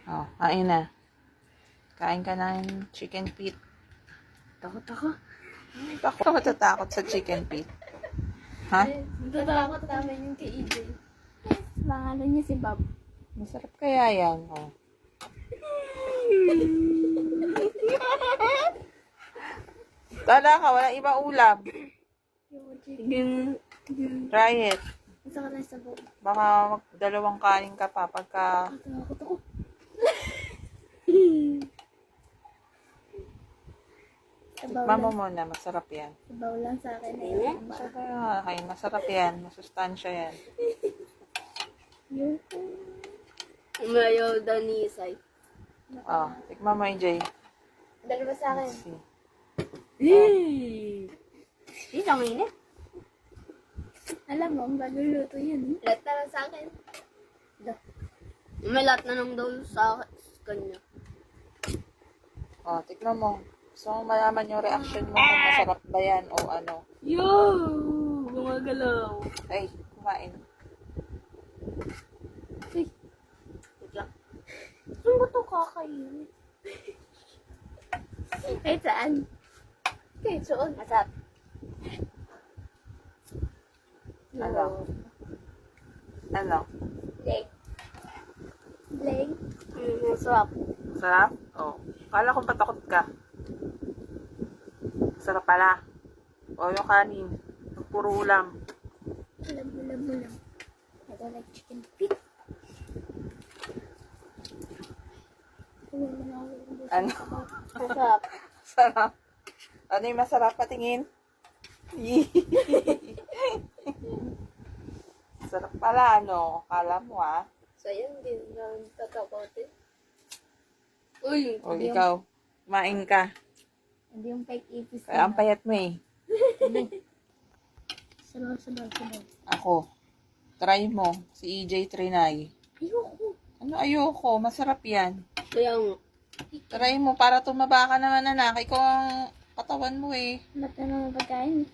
Oh, kain na. Kain ka ng chicken feet. Takot ako. Bakit ako matatakot sa chicken feet? Ha? Natatakot namin yung kay EJ. Pangalan niya si Bob. Masarap kaya yan. Oh. Tala ka, wala iba ulam. Try it. Isa ka lang sa buo. Baka dalawang kanin ka pa pagka... Natatakot ako. Mama mo na, masarap yan. Sabaw lang sa akin na yun. Okay, masarap yan. Masustansya yan. Umayaw daw ni Isay. Oh, tikman mo yung Jay. Dalawa sa akin. Let's see. Hindi lang init. Alam mo, ang baguluto yun. Lahat na lang sa akin. May lahat na lang daw sa kanya. Oh, tikman mo. Gusto mo malaman yung reaction mo kung masarap ba yan o ano. Yo! Gumagalaw. Ay, kumain. Wait lang. Saan ba ito kakainin? Kahit saan? Kahit saan? Masarap. Ano? Ano? Leg. Leg? Masarap. Sarap? Oh. Kala ko patakot ka. Sarap pala. O, yung kanin. Yung puro ulam. Alam mo lang. I don't like chicken feet. Ano? Masarap. Sarap. Ano yung masarap? Patingin. Sarap pala, ano? Kala mo, ah. Sayang din na tatakotin. Uy, O, ikaw. Kumain ka. Hindi yung fake ipis. Kaya ang payat mo, eh. Sabaw. Ako. Try mo. Si EJ Trinay. Ayoko. Ano ayoko? Masarap yan. kaya nga. Try mo para tumaba ka naman, anak. Ikaw ang katawan mo, eh. Ba't na naman pagkain?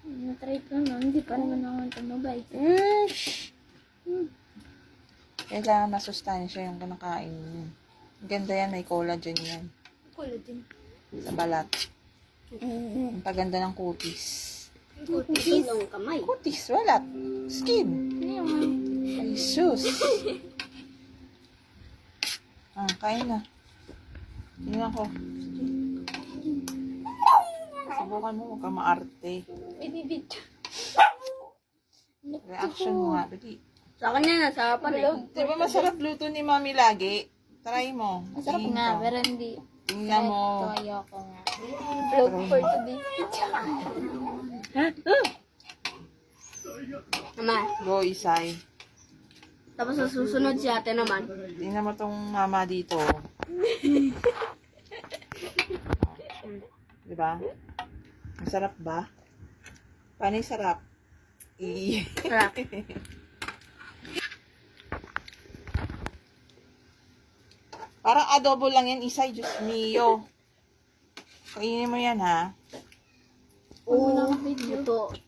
Na-try ko na. Hindi pa naman ako tumabay. Kailangan masustansya yung kinakain mo. Ganda yan. May collagen yan. Collagen. Sa balat. Ang paganda ng kutis. Kutis ng kamay. Kutis, wala. Skin. Ay, sus. Kain na. Tingnan ko. Subukan mo, huwag ka maarte. Binibidyo. Reaction mo nga, dali. Sa kanya nasarapan eh. Di ba masarap luto ni Mami lagi? Try mo. Masarap Tingin nga, ko. pero hindi. Tingnan mo. Ito ayoko nga. Vlog for today. Ama. Go, Isay. Tapos sa susunod si ate naman. Tingnan mo tong mama dito. Di ba? Masarap ba? Paano yung sarap? Sarap. Parang adobo lang yan, Isay. Diyos mio. Kainin mo yan, ha? Wala kang video. Ito.